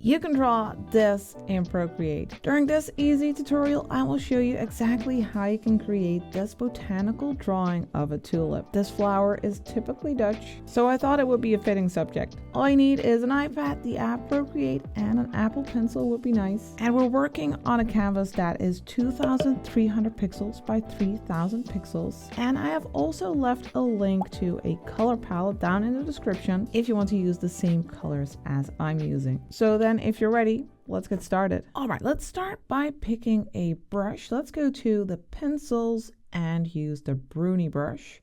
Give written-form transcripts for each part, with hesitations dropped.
You can draw this in Procreate. During this easy tutorial, I will show you exactly how you can create this botanical drawing of a tulip. This flower is typically Dutch, so I thought it would be a fitting subject. All you need is an iPad, the app Procreate, and an Apple Pencil would be nice. And we're working on a canvas that is 2,300 pixels by 3,000 pixels. And I have also left a link to a color palette down in the description if you want to use the same colors as I'm using. So then if you're ready, let's get started. All right, let's start by picking a brush. Let's go to the pencils and use the Bruni brush.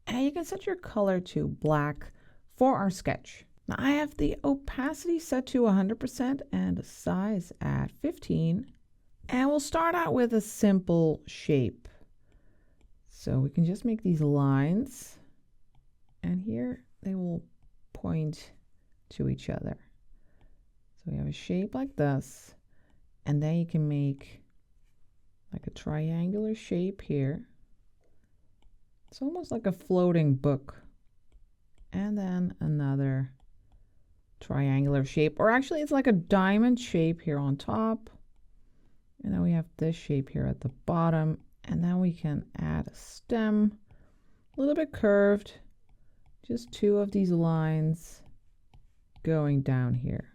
And you can set your color to black for our sketch. Now I have the opacity set to 100% and the size at 15. And we'll start out with a simple shape. So we can just make these lines. And here they will point to each other. So we have a shape like this, and then you can make like a triangular shape here. It's almost like a floating book. And then another triangular shape, or actually it's like a diamond shape here on top. And then we have this shape here at the bottom, and then we can add a stem, a little bit curved, just two of these lines going down here.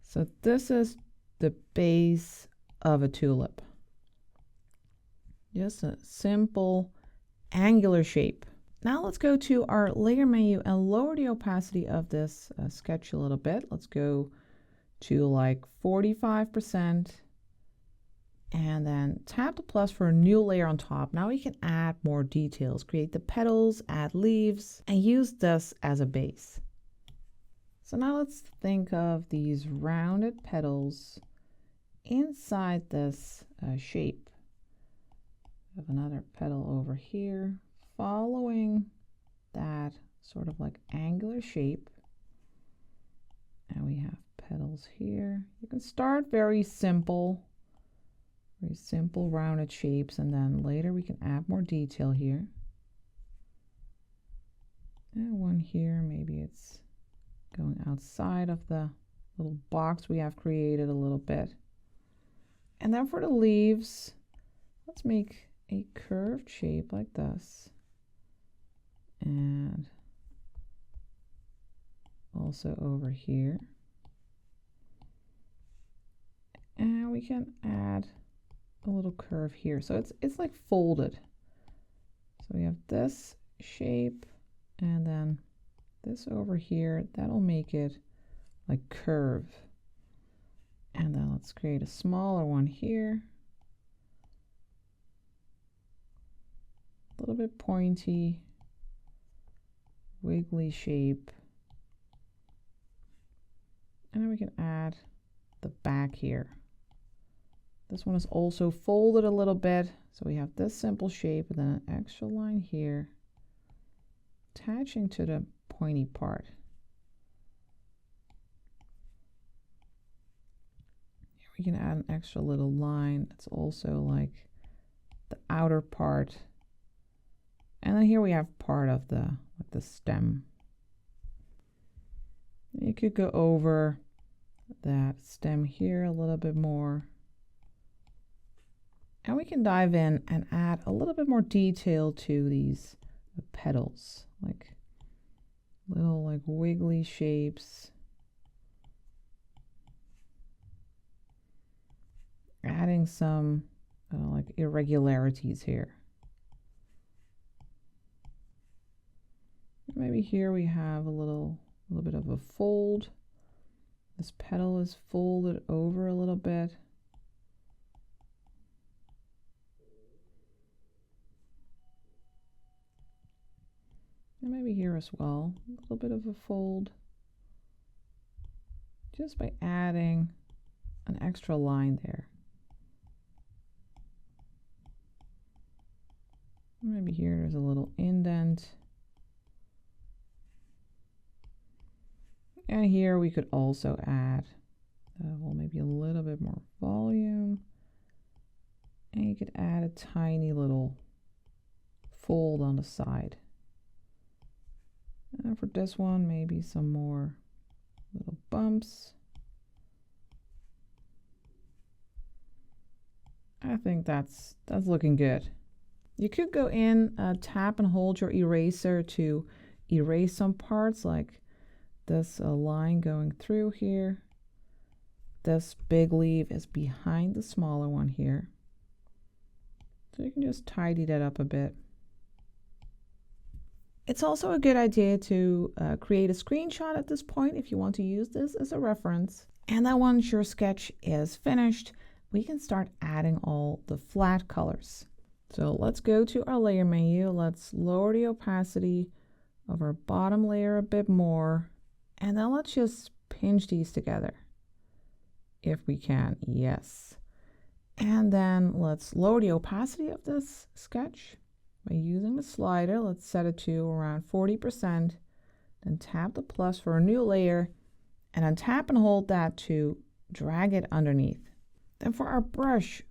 So this is the base of a tulip. Just a simple angular shape. Now let's go to our layer menu and lower the opacity of this sketch a little bit. Let's go to like 45% and then tap the plus for a new layer on top. Now we can add more details, create the petals, add leaves, and use this as a base. So now let's think of these rounded petals inside this shape. We have another petal over here, following that sort of like angular shape. And we have petals here. You can start very simple rounded shapes, and then later we can add more detail here. And one here, maybe it's going outside of the little box we have created a little bit. And then for the leaves, let's make a curved shape like this. And also over here. And we can add a little curve here. So it's like folded. So we have this shape and then this over here, that'll make it like curve. And then let's create a smaller one here. A little bit pointy, wiggly shape. And then we can add the back here. This one is also folded a little bit. So we have this simple shape and then an extra line here, attaching to the pointy part. Here we can add an extra little line. It's also like the outer part. And then here we have part of the stem. You could go over that stem here a little bit more. And we can dive in and add a little bit more detail to these petals, like little like wiggly shapes. Adding some like irregularities here. Maybe here we have a little bit of a fold. This petal is folded over a little bit. And maybe here as well, a little bit of a fold. Just by adding an extra line there. Maybe here there's a little indent. And here we could also add, well, maybe a little bit more volume. And you could add a tiny little fold on the side. And for this one, maybe some more little bumps. I think that's looking good. You could go in, tap and hold your eraser to erase some parts, like this line going through here. This big leaf is behind the smaller one here. So you can just tidy that up a bit. It's also a good idea to create a screenshot at this point if you want to use this as a reference. And then once your sketch is finished, we can start adding all the flat colors. So let's go to our layer menu. Let's lower the opacity of our bottom layer a bit more. And then let's just pinch these together. If we can, yes. And then let's lower the opacity of this sketch by using the slider. Let's set it to around 40%. Then tap the plus for a new layer. And then tap and hold that to drag it underneath. Then for our brush,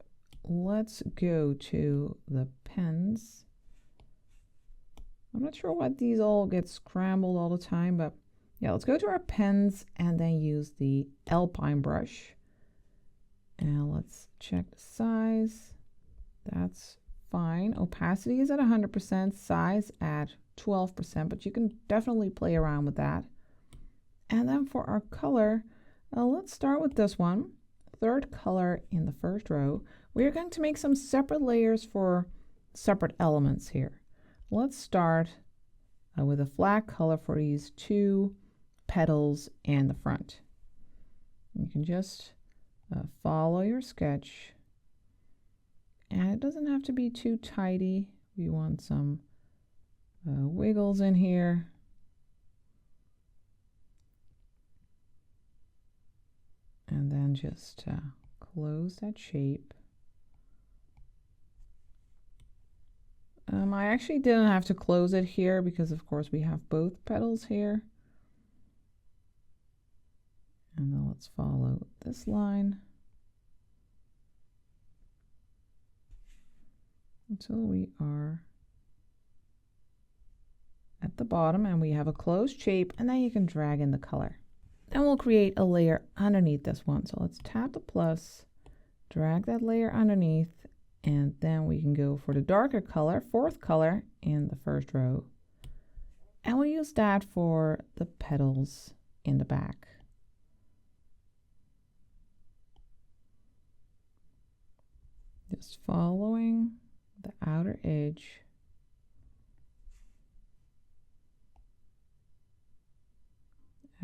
let's go to the pens. I'm not sure why these all get scrambled all the time, but yeah, let's go to our pens and then use the Alpine brush. And let's check the size. That's fine. Opacity is at 100%, size at 12%, but you can definitely play around with that. And then for our color, let's start with this one. Third color in the first row. We are going to make some separate layers for separate elements here. Let's start with a flat color for these two petals and the front. You can just follow your sketch, and it doesn't have to be too tidy. We want some wiggles in here. And then just close that shape. I actually didn't have to close it here because of course we have both petals here. And then let's follow this line until we are at the bottom and we have a closed shape, and then you can drag in the color. Then we'll create a layer underneath this one. So let's tap the plus, drag that layer underneath, and then we can go for the darker color, fourth color in the first row. And we'll use that for the petals in the back. Just following the outer edge.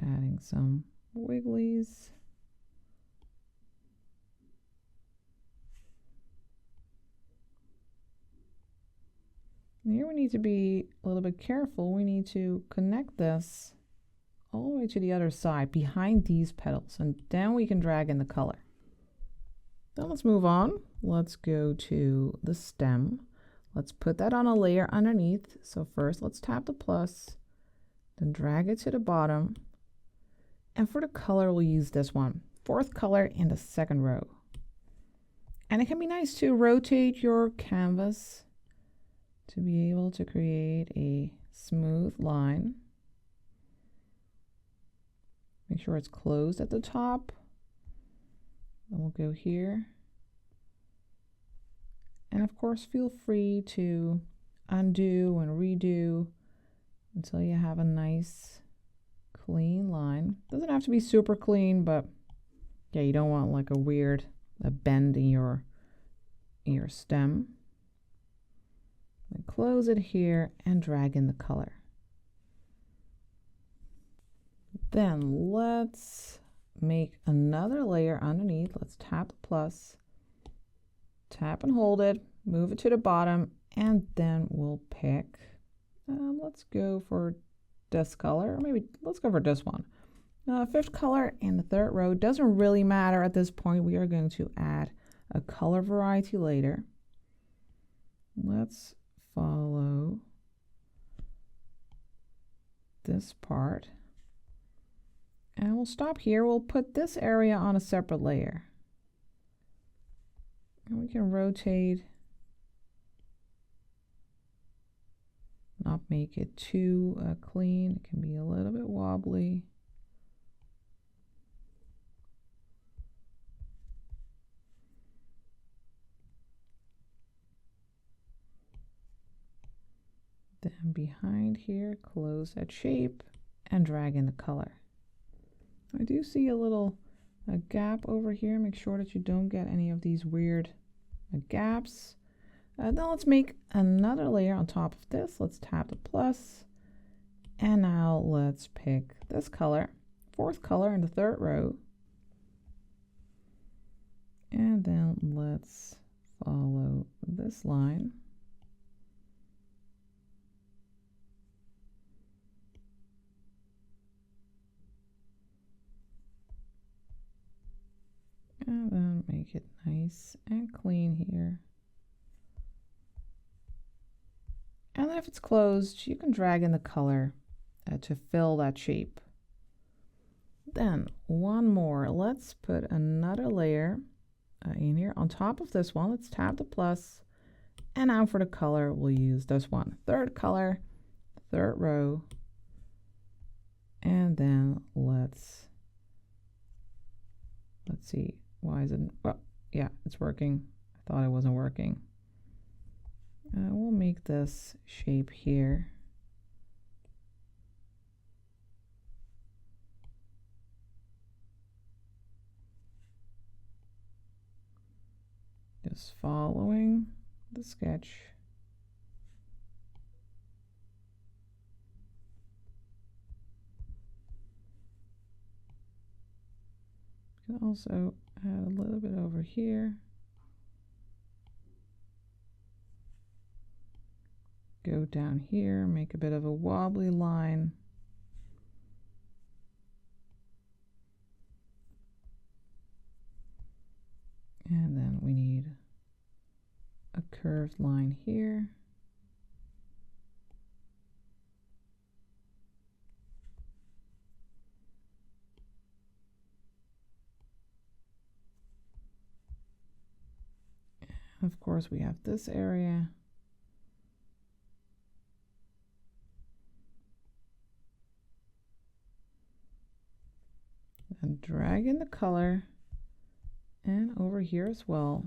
Adding some wigglies. And here we need to be a little bit careful. We need to connect this all the way to the other side behind these petals, and then we can drag in the color. Then let's move on. Let's go to the stem. Let's put that on a layer underneath. So first let's tap the plus, then drag it to the bottom. And for the color, we'll use this one, fourth color in the second row. And it can be nice to rotate your canvas to be able to create a smooth line. Make sure it's closed at the top. Then we'll go here. And of course, feel free to undo and redo until you have a nice clean line. Doesn't have to be super clean, but yeah, you don't want like a weird bend in your stem. Then close it here and drag in the color. Then let's make another layer underneath. Let's tap the plus, tap and hold it, move it to the bottom, and then we'll pick, let's go for this color, or maybe let's go for this one. Fifth color in the third row. Doesn't really matter at this point. We are going to add a color variety later. Let's follow this part. And we'll stop here. We'll put this area on a separate layer. And we can rotate, not make it too clean. It can be a little bit wobbly. And behind here, close that shape and drag in the color. I do see a gap over here. Make sure that you don't get any of these weird gaps. Now let's make another layer on top of this. Let's tap the plus. And now let's pick this color, fourth color in the third row. And then let's follow this line. And then make it nice and clean here. And then if it's closed, you can drag in the color to fill that shape. Then one more. Let's put another layer in here on top of this one. Let's tap the plus. And now for the color, we'll use this one. Third color, third row. And then let's see. Why is it? Well, yeah, it's working. I thought it wasn't working. We'll make this shape here. Just following the sketch. You can also add a little bit over here. Go down here, make a bit of a wobbly line. And then we need a curved line here. And of course, we have this area. And drag in the color and over here as well.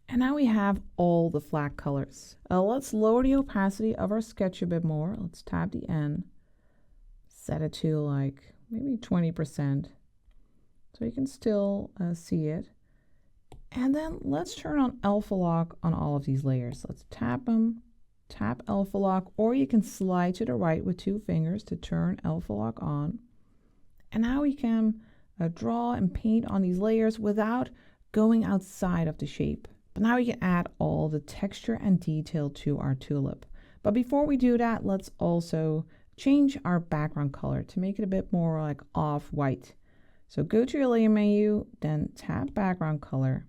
And now we have all the flat colors. Let's lower the opacity of our sketch a bit more. Let's tap the N, set it to like maybe 20%, so you can still see it. And then let's turn on alpha lock on all of these layers. Let's tap them, tap alpha lock, or you can slide to the right with 2 fingers to turn alpha lock on. And now we can draw and paint on these layers without going outside of the shape. But now we can add all the texture and detail to our tulip. But before we do that, let's also change our background color to make it a bit more like off-white. So go to your layer menu, then tap background color,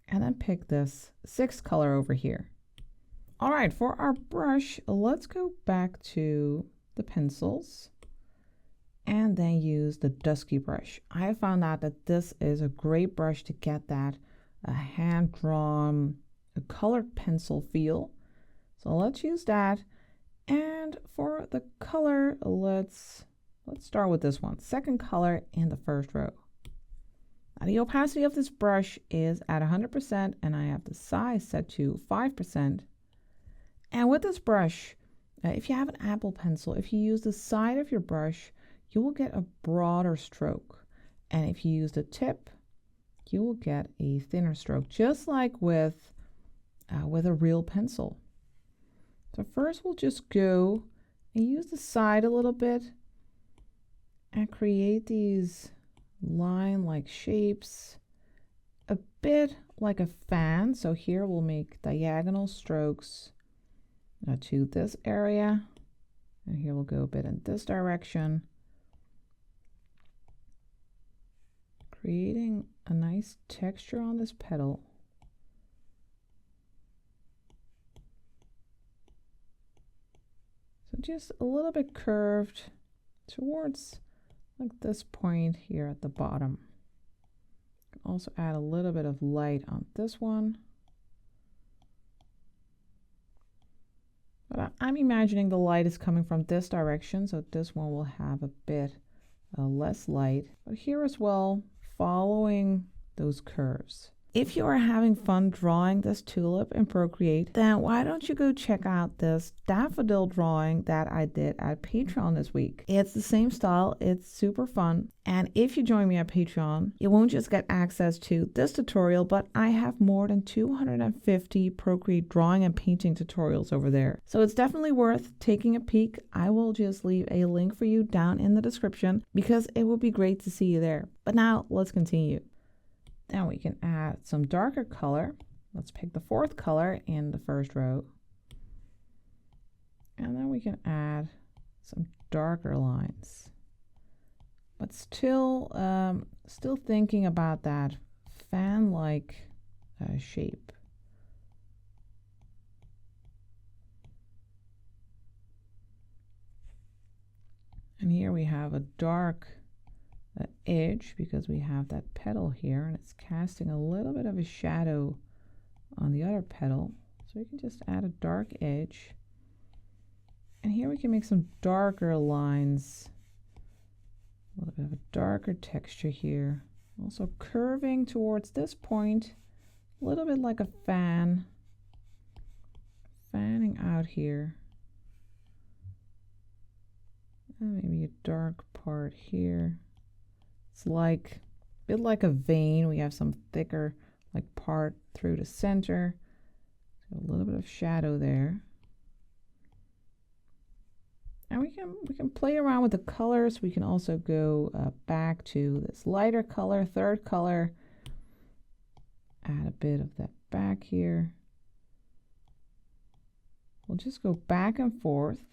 and then pick this 6th color over here. All right, for our brush, let's go back to the pencils and then use the dusky brush. I have found out that this is a great brush to get that hand-drawn colored pencil feel. So let's use that. And for the color, let's start with this one, 2nd color in the 1st row. Now the opacity of this brush is at 100% and I have the size set to 5%. And with this brush, if you have an Apple pencil, if you use the side of your brush, you will get a broader stroke. And if you use the tip, you will get a thinner stroke, just like with a real pencil. So first we'll just go and use the side a little bit and create these line-like shapes, a bit like a fan. So here we'll make diagonal strokes to this area, and here we'll go a bit in this direction, creating a nice texture on this petal. So just a little bit curved towards like this point here at the bottom. You can also add a little bit of light on this one. But I'm imagining the light is coming from this direction, so this one will have a bit less light. But here as well, following those curves. If you are having fun drawing this tulip in Procreate, then why don't you go check out this daffodil drawing that I did at Patreon this week. It's the same style, it's super fun, and if you join me at Patreon, you won't just get access to this tutorial, but I have more than 250 Procreate drawing and painting tutorials over there. So it's definitely worth taking a peek. I will just leave a link for you down in the description because it would be great to see you there. But now let's continue. Then we can add some darker color. Let's pick the fourth color in the first row. And then we can add some darker lines. But still thinking about that fan-like shape. And here we have a dark edge because we have that petal here and it's casting a little bit of a shadow on the other petal, so we can just add a dark edge, and here we can make some darker lines, a little bit of a darker texture here, also curving towards this point, a little bit like a fan, fanning out here, and maybe a dark part here. It's like a bit like a vein. We have some thicker like part through the center. So a little bit of shadow there. And we can play around with the colors. We can also go back to this lighter color, third color. Add a bit of that back here. We'll just go back and forth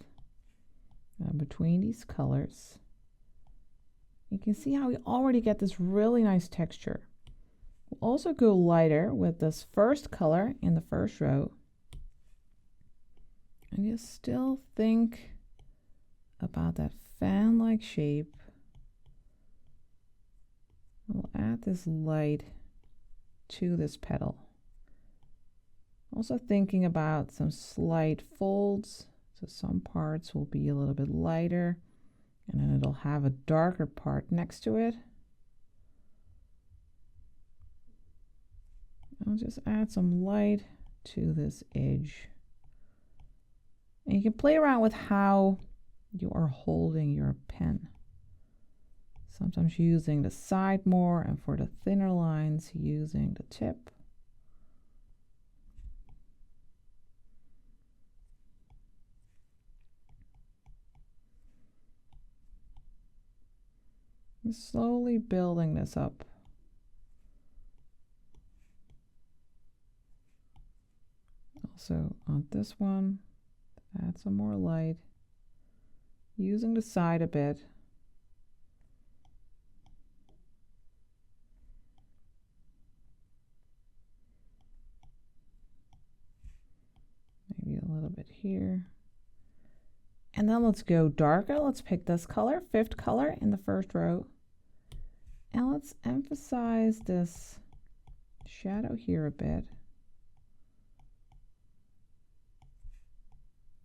between these colors. You can see how we already get this really nice texture. We'll also go lighter with this first color in the first row. And you still think about that fan-like shape. We'll add this light to this petal. Also thinking about some slight folds. So some parts will be a little bit lighter, and then it'll have a darker part next to it. I'll just add some light to this edge. And you can play around with how you are holding your pen. Sometimes using the side more, and for the thinner lines, using the tip. Slowly building this up. Also on this one, add some more light, using the side a bit. Maybe a little bit here. And then let's go darker. Let's pick this color, fifth color in the first row. And let's emphasize this shadow here a bit.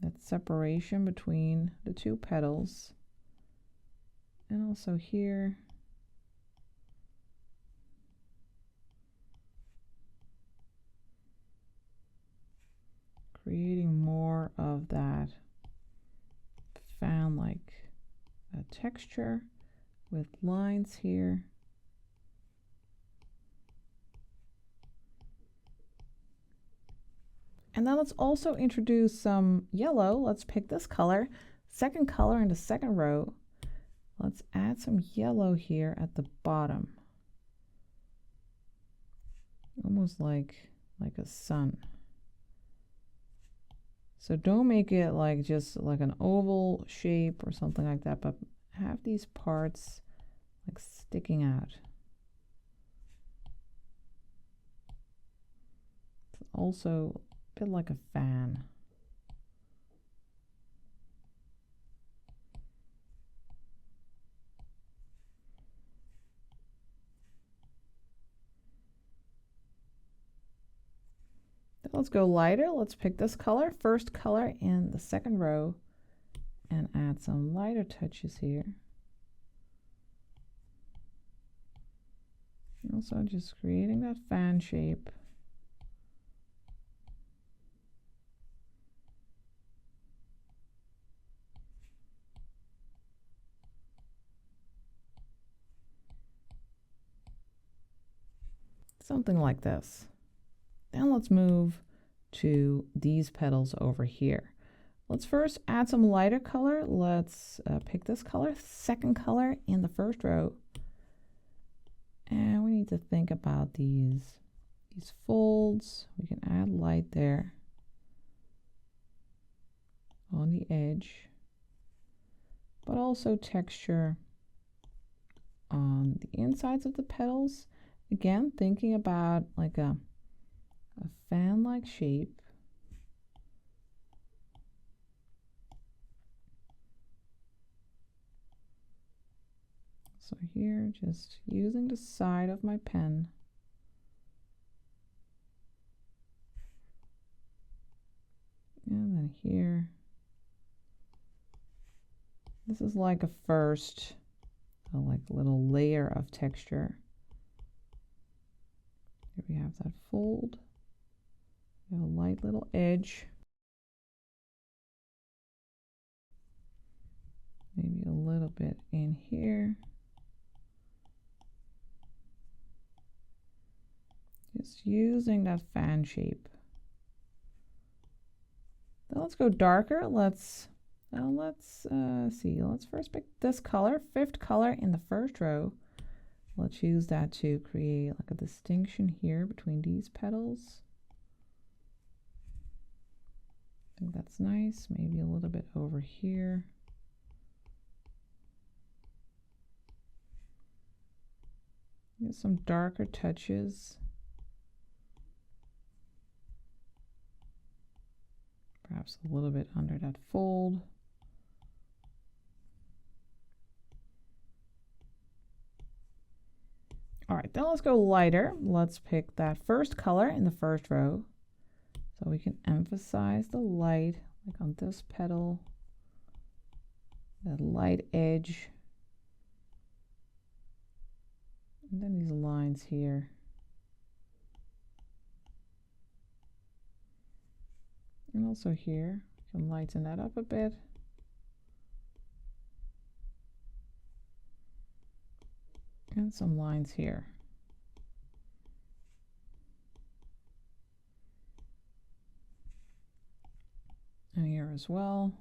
That separation between the two petals. And also here. Creating more of that fan-like texture with lines here. And then let's also introduce some yellow. Let's pick this color, second color in the second row. Let's add some yellow here at the bottom. Almost like a sun. So don't make it like just like an oval shape or something like that, but have these parts like sticking out. It's also a bit like a fan. Let's go lighter. Let's pick this color, first color in the second row, and add some lighter touches here. Also just creating that fan shape. Something like this. Then let's move to these petals over here. Let's first add some lighter color. Let's pick this color, second color in the first row. And we need to think about these folds. We can add light there on the edge, but also texture on the insides of the petals. Again, thinking about like a fan-like shape. So here, just using the side of my pen. And then here, this is like a first, like little layer of texture. Here we have that fold. We have a light little edge. Maybe a little bit in here. Just using that fan shape. Then let's go darker. Let's see. Let's first pick this color, fifth color in the first row. Let's use that to create like a distinction here between these petals. I think that's nice. Maybe a little bit over here. Get some darker touches. Perhaps a little bit under that fold. All right, then let's go lighter. Let's pick that first color in the first row. So we can emphasize the light, like on this petal, that light edge. And then these lines here. And also here, we can lighten that up a bit. And some lines here. And here as well.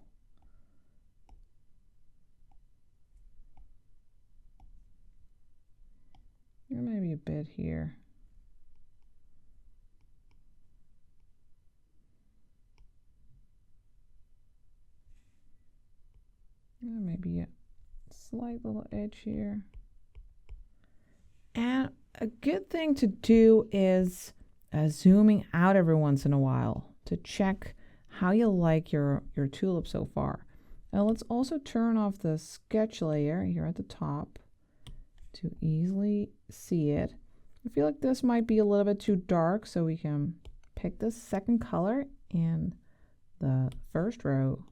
And maybe a bit here. And maybe a slight little edge here. And a good thing to do is zooming out every once in a while to check how you like your tulip so far. Now let's also turn off the sketch layer here at the top to easily see it. I feel like this might be a little bit too dark, so we can pick this second color in the first row.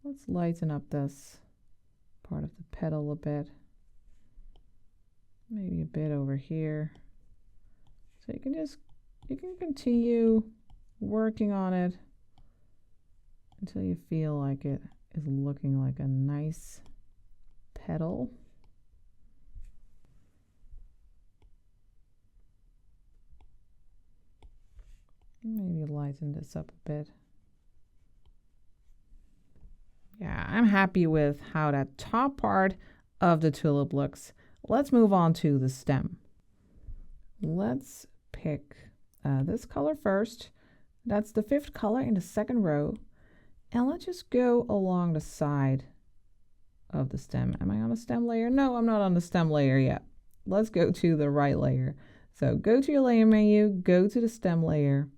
Let's lighten up this part of the petal a bit. Maybe a bit over here. So you can continue working on it until you feel like it is looking like a nice petal. Maybe lighten this up a bit. Yeah, I'm happy with how that top part of the tulip looks. Let's move on to the stem. Let's pick this color first. That's the fifth color in the second row. And let's just go along the side of the stem. Am I on the stem layer? No, I'm not on the stem layer yet. Let's go to the right layer. So go to your layer menu, go to the stem layer,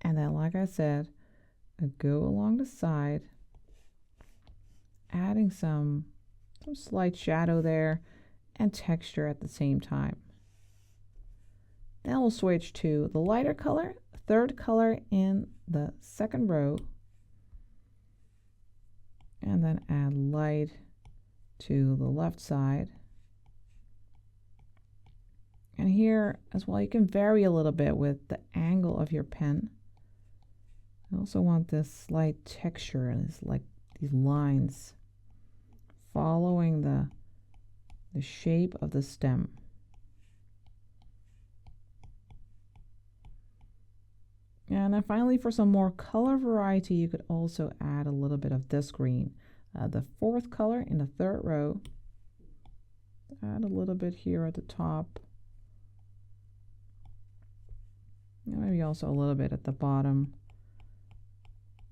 and then like I said, go along the side, adding some slight shadow there and texture at the same time. Then we'll switch to the lighter color, third color in the second row, and then add light to the left side. And here as well, you can vary a little bit with the angle of your pen. I also want this slight texture, this like these lines following the shape of the stem. And then finally, for some more color variety, you could also add a little bit of this green. The fourth color in the third row. Add a little bit here at the top. And maybe also a little bit at the bottom.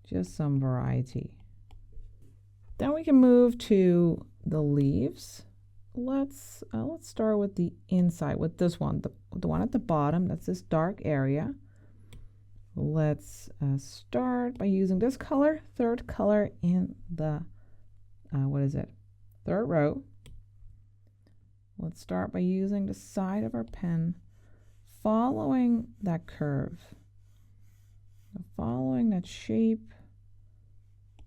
Just some variety. Then we can move to the leaves. Let's start with the inside, with this one, the one at the bottom. That's this dark area. Let's start by using this color, third color in the, third row. Let's start by using the side of our pen, following that curve, following that shape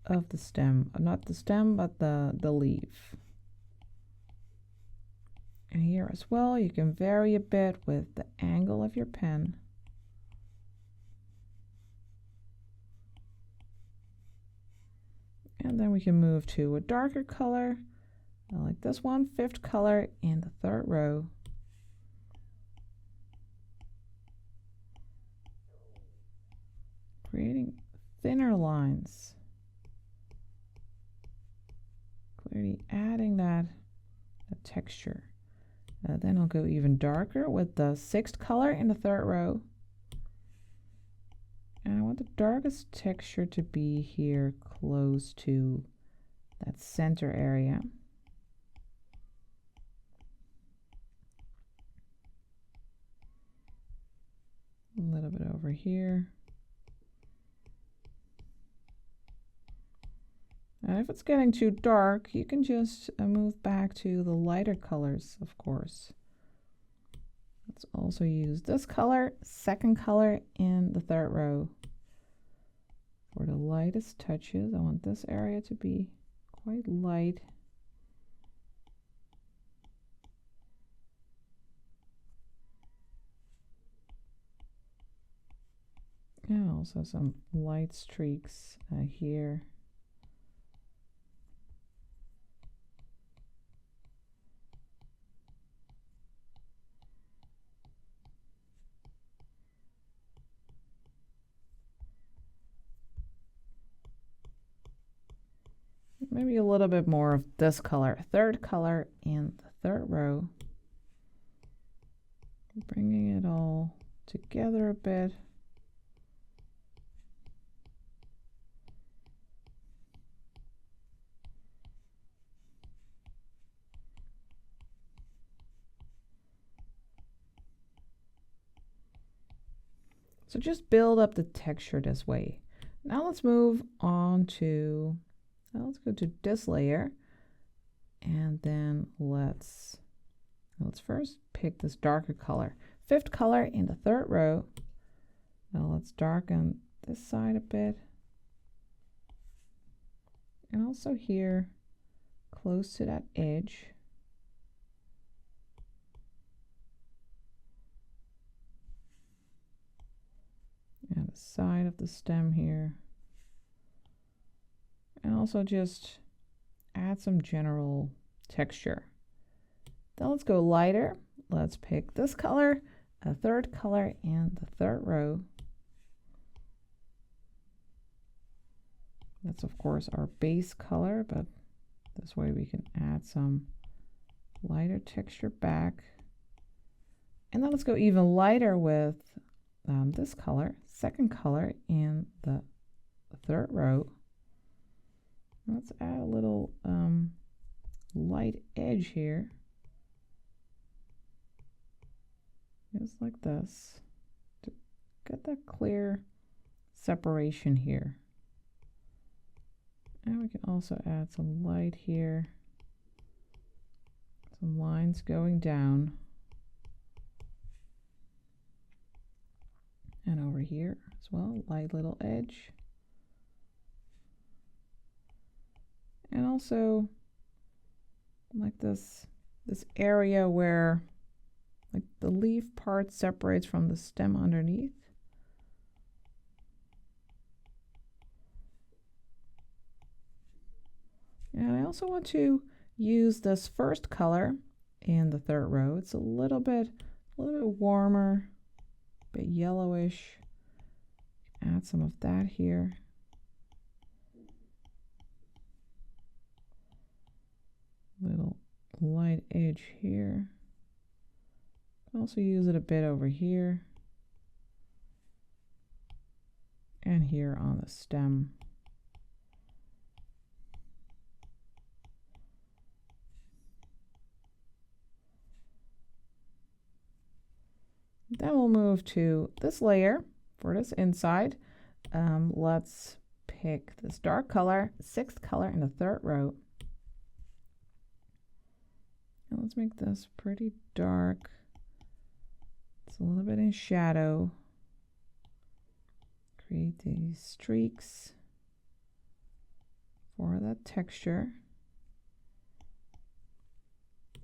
of the stem, not the stem, but the leaf. And here as well, you can vary a bit with the angle of your pen. And then we can move to a darker color, like this one, fifth color in the third row. Creating thinner lines. Clearly adding that texture. Then I'll go even darker with the sixth color in the third row. And I want the darkest texture to be here close to that center area. A little bit over here. And if it's getting too dark, you can just move back to the lighter colors, of course. Let's also use this color, second color in the third row. For the lightest touches, I want this area to be quite light. And also some light streaks here. Maybe a little bit more of this color, third color in the third row. Bringing it all together a bit. So just build up the texture this way. Now let's move on to, let's go to this layer, and then let's first pick this darker color, fifth color in the third row. Now let's darken this side a bit, and also here close to that edge. And the side of the stem here. And also just add some general texture. Then let's go lighter. Let's pick this color, a third color in the third row. That's of course our base color, but this way we can add some lighter texture back. And then let's go even lighter with this color, second color in the third row. Let's add a little light edge here, just like this, to get that clear separation here. And we can also add some light here, some lines going down. And over here as well, light little edge. And also like this area where Like the leaf part separates from the stem underneath. And I also want to use this first color in the third row. It's a little bit warmer, a bit yellowish. Add some of that here. Little light edge here. Also use it a bit over here and here on the stem. Then we'll move to this layer for this inside. Let's pick this dark color, 6th color in the 3rd row. And let's make this pretty dark. It's a little bit in shadow. Create these streaks for that texture.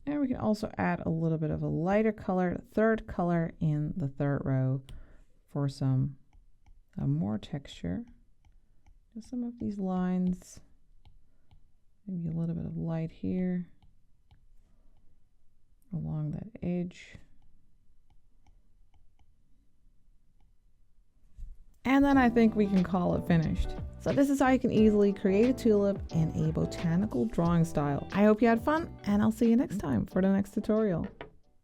And we can also add a little bit of a lighter color, 3rd color in the 3rd row for some more texture. Just some of these lines, maybe a little bit of light here along that edge. And then I think we can call it finished. So this is how you can easily create a tulip in a botanical drawing style. I hope you had fun, and I'll see you next time for the next tutorial.